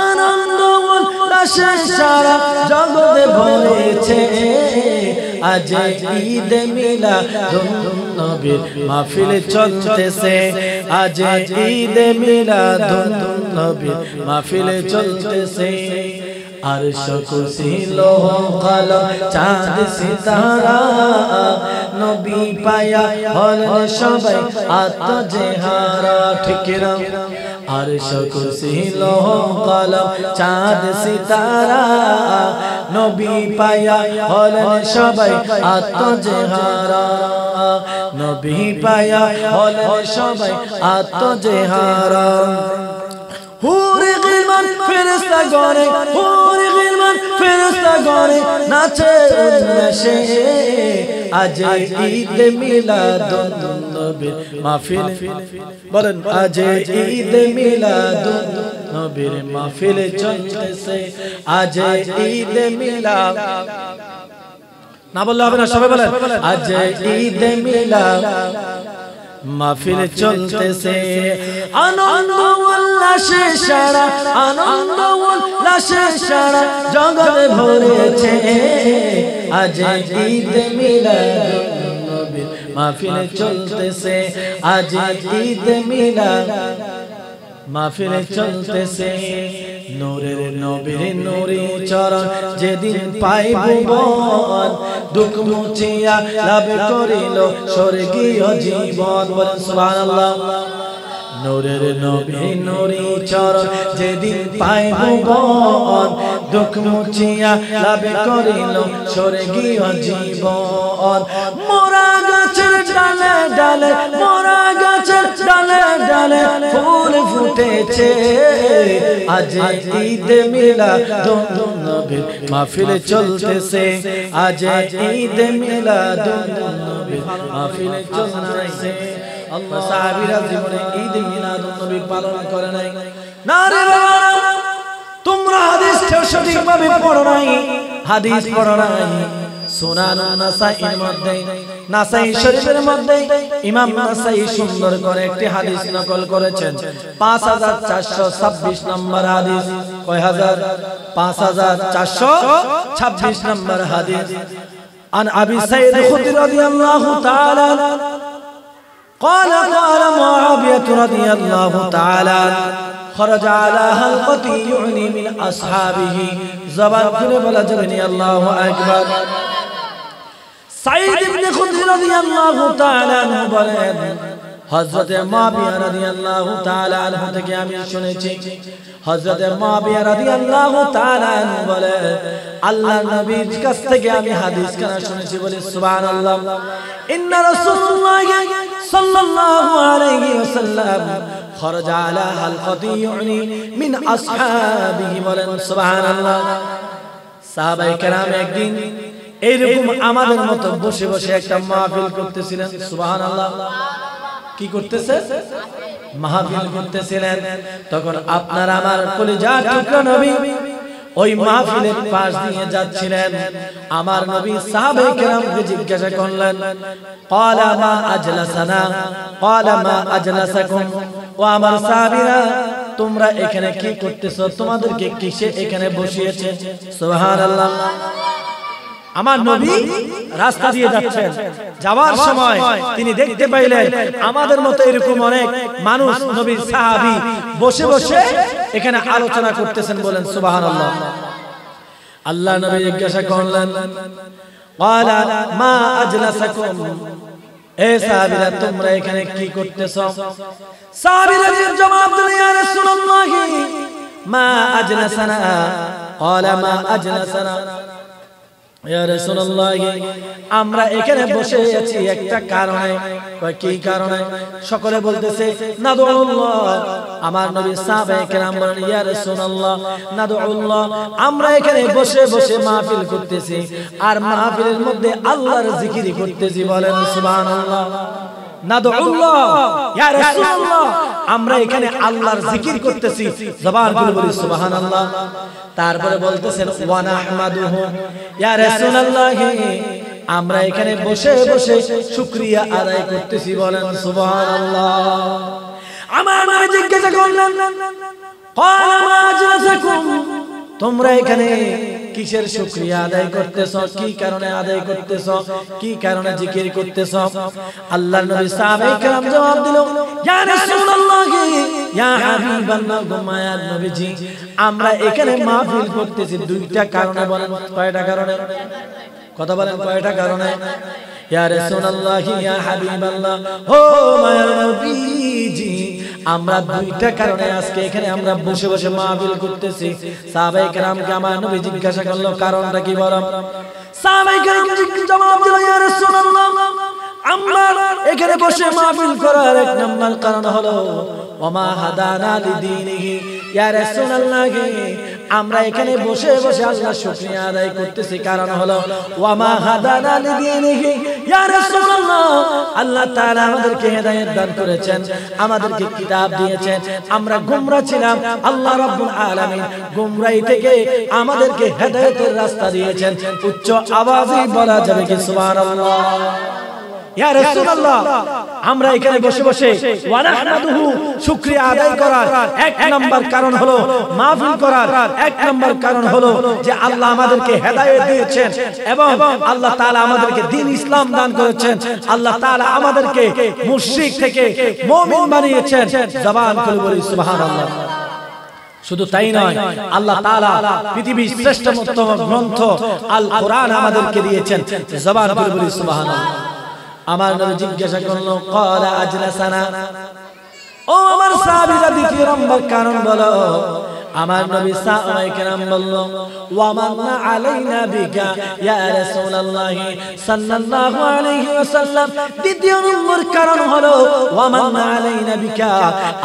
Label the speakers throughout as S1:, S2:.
S1: আনন্দ উল্লাসে সারা জগতে ভরেছে আজ ঈদ মিলাদুন নবীর মাহফিল চলতেছে আজ ঈদ মিলাদুন নবীর মাহফিল চলতেছে আরশ কুরসি লৌহ কলম চাঁদ সিতারা নবী পায়া হলেন সবাই আত্মজেহারা ঠিক না আরশ কুরসি লৌহ কলম চাঁদ সিতারা নবী পায়া হলেন সবাই আত্মজেহারা নবী পায়া হলেন সবাই আত্মজেহারা হুরে গিলমান ফেরেশতা গরে হুরে গিলমান ফেরেশতা গরে নাচে উল্লাসে আজ ঈদ মিলাদুন নবীর মাহফিল বলেন আজ ঈদ মিলাদুন নবীর মাহফিল চলতেছে আজ ঈদ মিলাদ না বললে হবে না সবাই বলেন আজ ঈদ মিলাদ মাহফিল চলতেছে আনন্দ উল্লাসে সারা আনন্দ উল্লাসে সারা জগতে ভরেছে আজ ঈদ মিলাদুন নবীর মাহফিল চলতেছে আজ ঈদ মিলাদ মাহফিল চলতেছে নূরের নবীর নূরে চরণ যেদিন পাইব বল দুঃখ মুছিয়া লাভ করিল স্বর্গীয় জীবন বলেন সুবহানাল্লাহ নূরের নবীর নূরে চরণ যেদিন পাইব বল দুঃখ মুছিয়া লাভ করিল স্বর্গীয় জীবন মোরা গাছের ডালে ডালে মোরা গাছের ডালে ডালে ফুল ফুটেছে আজ ঈদ মিলাদুন নবীর মাহফিল চলতেছে আজ ঈদ মিলাদুন নবীর মাহফিল চলতেছে আল্লাহ সাহাবীরা জীবনে ঈদ মিলাদুন নবী পালন করে নাই না রে বাবা তোমরা হাদিস সঠিকভাবে পড়ো নাই হাদিস পড়ো নাই সুনান নাসাঈর মধ্যে নাসাঈ শরীফের মধ্যে ইমাম নাসাঈ সুন্দর করে একটি হাদিস নকল করেছেন 5426 নম্বর হাদিস কয় হাজার 5426 নম্বর হাদিস আন আবি সাঈদ খুদরি রাদিয়াল্লাহু তাআলা قال قال معاوية رضي الله تعالى خرج على حلقة يعني من أصحابه زبان كل بلا جبني الله أكبر سعيد بن خدري رضي الله تعالى عنه বলেন হযরত মুআবিয়া রাদিয়াল্লাহু তাআলা আনহু থেকে আমি শুনেছি হযরত মুআবিয়া রাদিয়াল্লাহু তাআলা আনহু বলেন আল্লাহর নবীর কাছ থেকে আমি হাদিস কানা শুনেছি বলে সুবহানাল্লাহ ইন্না রাসূলুল্লাহ সাল্লাল্লাহু আলাইহি ওয়াসাল্লাম খরাজা আলা হালকাতি ইয়ানি মিন আসহাবিহি বলেন সুবহানাল্লাহ সাহাবায়ে কেরাম একদিন এইরকম আমাদের মতো বসে বসে একটা মাহফিল করতেছিলেন সুবহানাল্লাহ কি করতেছে মাহফিল করতেছিলেন তখন আপনার আমার কলিজার টুকরা নবী ওই মাহফিলের পাশ দিয়ে যাচ্ছিলেন আমার নবী সাহাবায়ে কেরামকে জিজ্ঞাসা করলেন ক্বালা মা আজলাসানা ক্বালা মা আজলাসাকুম ও আমার সাহাবীরা তোমরা এখানে কি করতেছো তোমাদেরকে কিসে এখানে বসিয়েছে সুবহানাল্লাহ আমার নবী রাস্তা দিয়ে যাচ্ছেন যাওয়ার সময় তিনি দেখতে পাইলেন আমাদের মতো এরকম অনেক মানুষ নবীর সাহাবী বসে বসে এখানে আলোচনা করতেছেন বলেন সুবহানাল্লাহ আল্লাহ নবী জিজ্ঞাসা করলেন ক্বালা মা আজলাসাকুম এ সাহাবীরা তোমরা এখানে কি করতেছো সাহাবীরা জবাব দিলেন ইয়া রাসূলুল্লাহ মা আজলাসানা ক্বালা মা আজলাসানা ইয়া রাসূলুল্লাহ আমরা এখানে বসে আছি একটা কারণে কি কারণে সকলে বলতেছে নাদুল্লাহ আমার নবী সাহাবায়ে কেরাম বলেন ইয়া রাসূলুল্লাহ নাদুল্লাহ আমরা এখানে বসে বসে মাহফিল করতেছি আর মাহফিলের মধ্যে আল্লাহর জিকির করতেছি বলেন সুবহানাল্লাহ নাদুল্লাহ ইয়া রাসূলুল্লাহ আমরা এখানে আল্লাহর জিকির করতেছি জবান খুলে বলি সুবহানাল্লাহ তারপরে বলতেছেন ওয়া নাহমাদুহু ইয়া রাসূলুল্লাহ আমরা এখানে বসে বসে শুকরিয়া আদায় করতেছি বলেন সুবহানাল্লাহ আমার নবী জিজ্ঞাসা করলেন ক্বালা মা আনফুসাকুম তোমরা এখানে কিসের শুকরিয়া আদায় করতেছো কি কারণে আদায় করতেছো কি কারণে জিকির করতেছো আল্লাহর নবী সাহাবায়ে কেরাম জবাব দিল ইয়া রাসূলুল্লাহ ইয়া হাবিবাল্লাহ মায়ার নবীজি আমরা এখানে মাহফিল করতেছি দুইটা কারণে বলেন কয়টা কারণে কথা বলেন কয়টা কারণে ইয়া রাসূলুল্লাহ ইয়া হাবিবাল্লাহ ও মায়ার নবীজি আমরা দুইটা কারণে আজকে এখানে আমরা বসে বসে মাহফিল করতেছি সাহাবায়ে কেরামকে আমার নবী জিজ্ঞাসা করলো কারণটা কি বলেন সাহাবায়ে কেরাম জবাব দিল ইয়া রাসূলুল্লাহ আমরা এখানে বসে মাহফিল করার এক নম্বর কারণ হলো ওমা হাদানা লিদীনিহি ইয়া রাসূলুল্লাহ আমরা এখানে বসে বসে আল্লাহর শুকরিয়া আদায় করতেছি কারণ হলো ওয়ামা হাদানা লিদীনিহি ইয়া রাসূলুল্লাহ আল্লাহ তাআলা আমাদেরকে হেদায়েত দান করেছেন আমাদেরকে কিতাব দিয়েছেন আমরা গোমরা ছিলাম আল্লাহ রাব্বুল আলামিন গোমরাহি থেকে আমাদেরকে হেদায়েতের রাস্তা দিয়েছেন উচ্চ আওয়াজে বলা যাবে কি সুবহানাল্লাহ ইয়া রাসূলুল্লাহ আমরা এখানে বসে বসে ওয়া নাহমাদুহু শুকরিয়া আদায় করার এক নাম্বার কারণ হলো মাহফিল করার এক নাম্বার কারণ হলো যে আল্লাহ আমাদেরকে হেদায়েত দিয়েছেন এবং আল্লাহ তাআলা আমাদেরকে দ্বীন ইসলাম দান করেছেন আল্লাহ তাআলা আমাদেরকে মুশরিক থেকে মুমিন বানিয়েছেন জবান খুলে বলি সুবহানাল্লাহ শুধু তাই নয় আল্লাহ তাআলা পৃথিবীর শ্রেষ্ঠতম গ্রন্থ আল কোরআন আমাদেরকে দিয়েছেন জবান খুলে বলি সুবহানাল্লাহ আমার নবী জিজ্ঞাসা করলো ক্বালা আজলাসানা ও আমার সাহাবীরা দ্বিতীয় নম্বর কারণ বলো আমার নবী সাহাবায়ে কেরাম বলল ওয়া মান্না আলাইনা বিকা ইয়া রাসূলুল্লাহ সাল্লাল্লাহু আলাইহি ওয়াসাল্লাম দ্বিতীয় নম্বর কারণ হলো ওয়া মান্না আলাইনা বিকা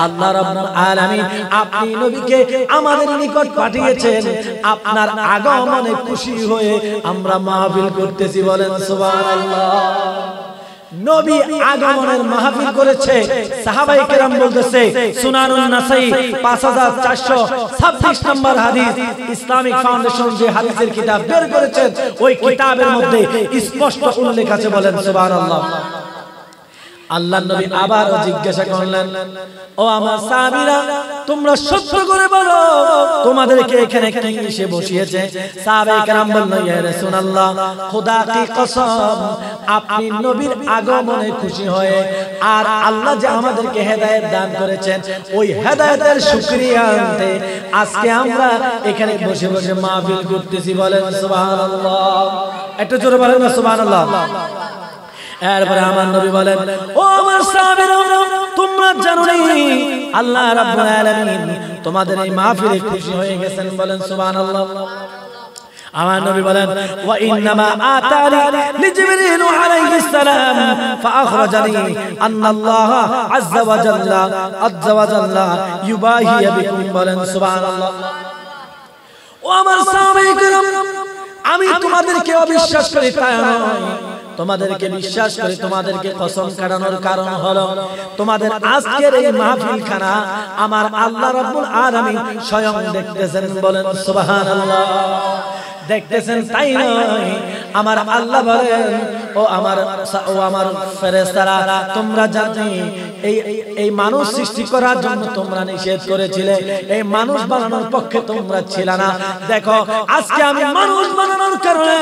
S1: আল্লাহ রাব্বুল আলামিন আপনি নবীকে আমাদের নিকট পাঠিয়েছেন আপনার আগমনে খুশি হয়ে আমরা মাহফিল করতেছি বলেন সুবহানাল্লাহ নবী আগমনের মাহফিল করেছে সাহাবায়ে কেরাম বলতেছে সুনানুন নাসাই 5426 নম্বর হাদিস ইসলামিক ফাউন্ডেশন যে হাদিসের কিতাব বের করেছেন ওই কিতাবের মধ্যে স্পষ্ট উল্লেখ আছে বলেন সুবহানাল্লাহ আল্লাহর নবী আবার জিজ্ঞাসা করলেন ও আমার সাহাবীরা তোমরা সত্য করে বলো তোমাদেরকে এখানে কে এসে বসিয়েছে সাহাবায়ে কেরাম বললেন ইয়া রাসূলুল্লাহ খোদা কি কসম আপনি নবীর আগমনে খুশি হয়ে আর আল্লাহ যে আমাদেরকে হেদায়েত দান করেছেন ওই হেদায়েতের শুকরিয়া আনতে আজকে আমরা এখানে বসে বসে মাহফিল করতেছি বলেন সুবহানাল্লাহ একটু জোরে বলেন না সুবহানাল্লাহ এরপরে আমার নবী বলেন ও আমার সাহাবীরা তোমরা জানো না আল্লাহ রাব্বুল আলামিন তোমাদের এই মাহফিলে খুশি হয়ে গেছেন বলেন সুবহানাল্লাহ আমার নবী বলেন ওয়া ইন্নামা আতানি লিজিবরিল আলাইহিস সালাম ফাআখরাজানি আন্নাল্লাহ আযজা ওয়া জাল্লা ইউবাহি বিকুম বলেন সুবহানাল্লাহ ও আমার সাহাবায়ে কেরাম আমি তোমাদেরকে অবিশ্বাস করি তাই নয় তোমাদেরকে বিশ্বাস করে তোমাদেরকে কসম কাটানোর কারণ হলো তোমাদের আজকের এই মাহফিলখানা আমার আল্লাহ রাব্বুল আলামিন স্বয়ং দেখতেছেন বলেন সুবহানাল্লাহ দেখতেছেন তাই নয় আমার আল্লাহ বলেন ও আমার ফেরেশতারা তোমরা জানো এই মানুষ সৃষ্টি করার জন্য তোমরা নিষেধ করেছিলে এই মানুষ বানানোর পক্ষে তোমরা ছিল না দেখো আজকে আমি মানুষ বানানোর কারণে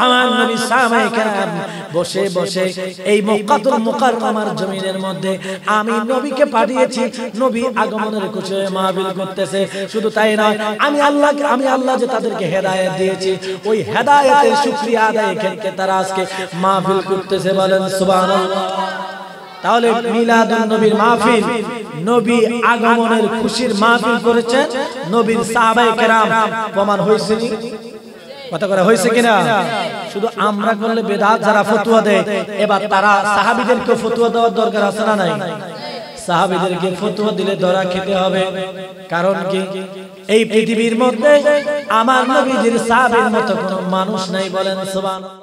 S1: আমার নবী সাহাবায়ে কেরাম বসে বসে এই মক্কাতুল মুকাররমার জমিনের মধ্যে আমি নবীকে পাঠিয়েছি নবী আগমনের খুশি হয়ে মাহফিল করতেছে শুধু তাই নয় আমি আল্লাহ যে তাদেরকে হেদায়েত দিয়েছি ওই হেদায়েতের শুকরিয়া আদায়ে করতে তারা আজকে মাহফিল করতেছে বলেন সুবহানাল্লাহ তাহলে মিলাদুন নবীর মাহফিল নবী আগমনের খুশির মাহফিল করেছেন নবীর সাহাবায়ে কেরাম প্রমাণ হয়েছে নি কথা করা হয়েছে কিনা শুধু আমরা করলে বেদাত যারা ফতোয়া দেয় এবার তারা সাহাবীদেরকে ফতোয়া দেওয়ার দরকার আছে না নাই সাহাবীদেরকে ফতোয়া দিলে ধরা খেতে হবে কারণ কি এই পৃথিবীর মধ্যে আমার নবীজির সাহাবীর মতো কোনো মানুষ নাই বলেন সুবহানাল্লাহ।